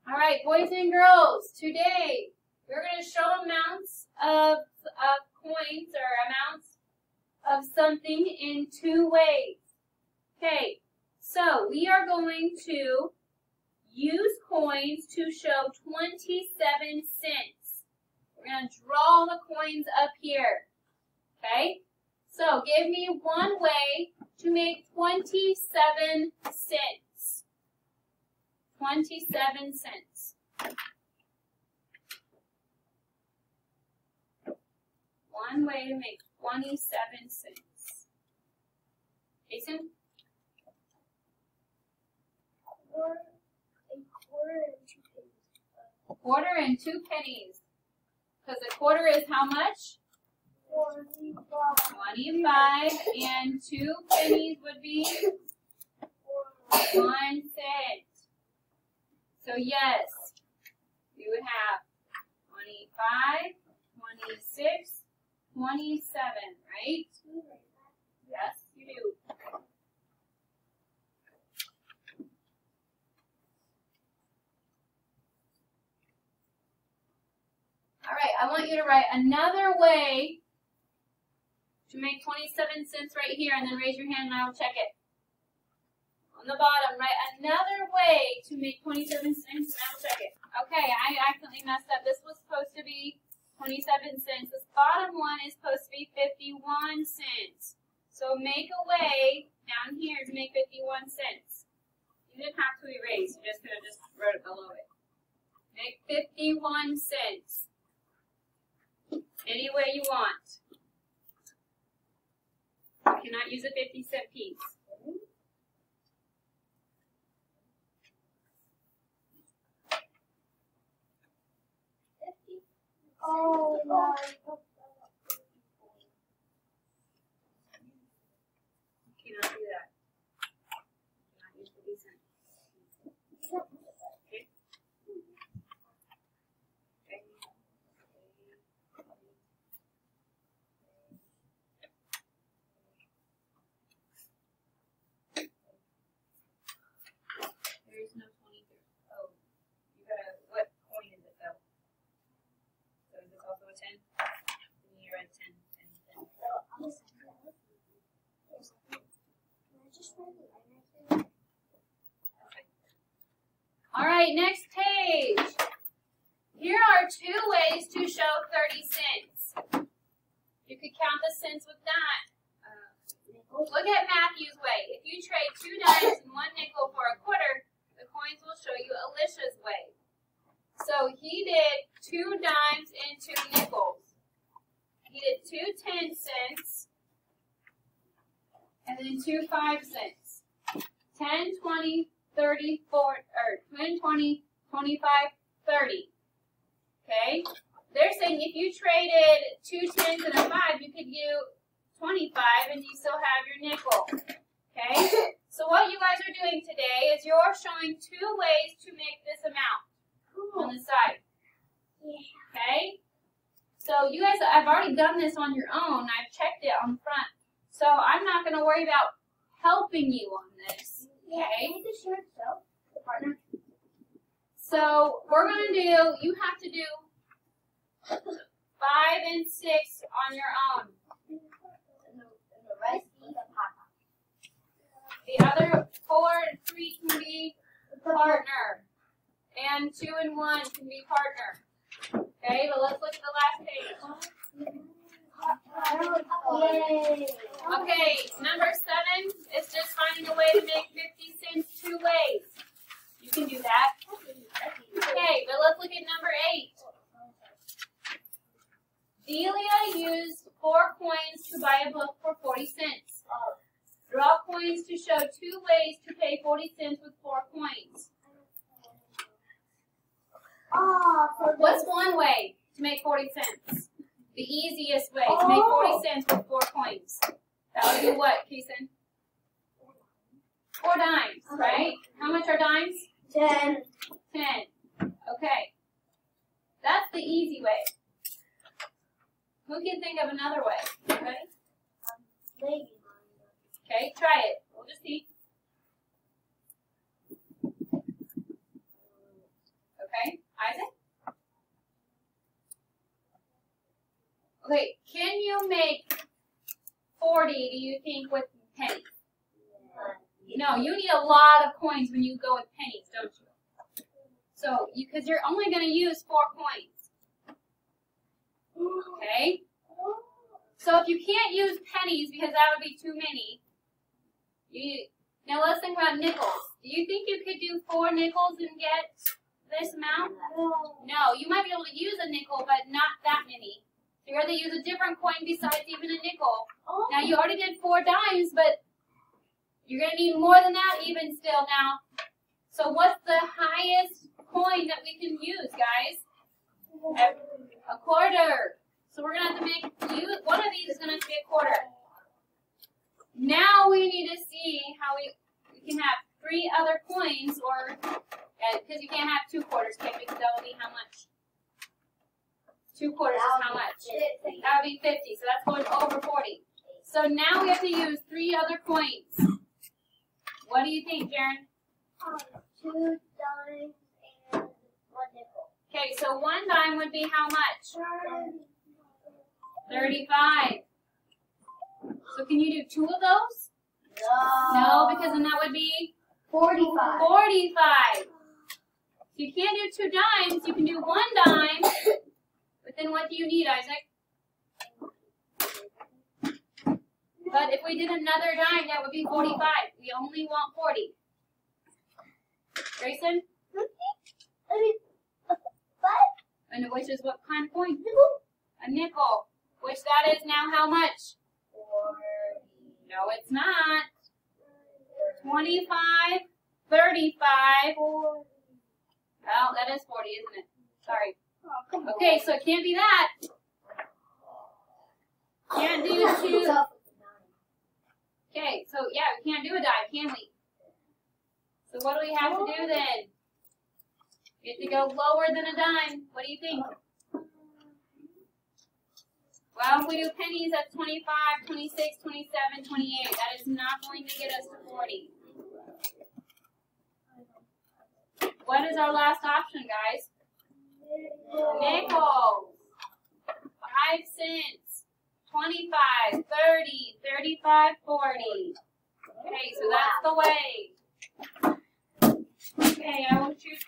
All right, boys and girls, today we're going to show amounts of coins or amounts of something in two ways. Okay, so we are going to use coins to show 27 cents. We're going to draw the coins up here. Okay, so give me one way to make 27 cents. 27 cents. One way to make 27 cents. Jason? A quarter and 2 pennies. Because a quarter is how much? 25. And 2 pennies would be 1 cent. So yes, we would have 25, 26, 27, right? Yes, you do. All right, I want you to write another way to make 27 cents right here, and then raise your hand and I will check it. On the bottom, write another way to make 27 cents, and I will check it. Okay, I accidentally messed up. This was supposed to be 27 cents. This bottom one is supposed to be 51 cents. So make a way down here to make 51 cents. You didn't have to erase. You just could have just wrote it below it. Make 51 cents. Any way you want. You cannot use a 50-cent piece. Oh, no. You cannot do that. You cannot use 50 cents. Okay? There is no 23. Oh, you gotta, what coin is it though? So is this also a 10? Then you're at 10, 10, 10. All right, next page. Here are 2 ways to show 30 cents. You could count the cents with that. Look at Matthew's way. If you trade 2 dimes and 1 nickel for a quarter, the coins will show you Alicia's way. So he did 2 dimes and 2 nickels. He did 2 10 cents and then 2 5 cents. 10, 20, 30, 40, or 10, 20, 25, 30. Okay? They're saying if you traded 2 10s and a 5, you could do 25 and you still have your nickel. Okay? So what you guys are doing today is you're showing 2 ways to make this amount on the side. Okay? So you guys, I've already done this on your own. I've checked it on the front. So I'm not going to worry about helping you on this. Okay? So we're going to do, you have to do 5 and 6 on your own. The other 4 and 3 can be partner. And 2 and 1 can be partner. Okay, but let's look at the last page. Okay, number 7 is just finding a way to make 50 cents 2 ways. You can do that. Okay, but let's look at number 8. Delia used 4 coins to buy a book for 40 cents. Draw coins to show 2 ways to pay 40 cents with 4 coins. What's one way to make 40 cents? The easiest way to make 40 cents with 4 coins. That would be what, Keeson? 4 dimes, right? How much are dimes? 10. 10. Okay. That's the easy way. Who can think of another way? Ready? Maybe. Okay, try it. We'll just see. Okay, can you make 40, do you think, with pennies? No, you need a lot of coins when you go with pennies, don't you? So, because you're only going to use 4 coins. Okay? So if you can't use pennies because that would be too many, now let's think about nickels. Do you think you could do 4 nickels and get this amount? No, you might be able to use a nickel, but not that many. So you're going to use a different coin besides even a nickel. Now you already did 4 dimes, but you're going to need more than that even still now. So what's the highest coin that we can use, guys? A quarter. So we're going to have to make, one of these is going to have to be a quarter. Now we need to see how we can have 3 other coins, or, because you can't have 2 quarters, okay, because that would be how much? 2 quarters is how much? That would be 50, so that's going over 40. So now we have to use 3 other coins. What do you think, Jaren? 2 dimes and 1 nickel. Okay, so 1 dime would be how much? 35. So can you do 2 of those? No, because then that would be 45. 45. So you can't do 2 dimes. You can do 1 dime. But then what do you need, Isaac? But if we did another dime, that would be 45. We only want 40. Grayson? And which is what kind of coin? A nickel. Which that is now how much? 40. No, it's not. 25, 35. Well, that is 40, isn't it? Sorry. Okay, so it can't be that. Can't do 2. Okay, so yeah, we can't do a dime, can we? So what do we have to do then? We have to go lower than a dime. What do you think? Well, if we do pennies, that's 25, 26, 27, 28. That is not going to get us to 40. What is our last option, guys? Nickels. 5 cents. 25, 30, 35, 40. Okay, so that's the way. Okay, I will choose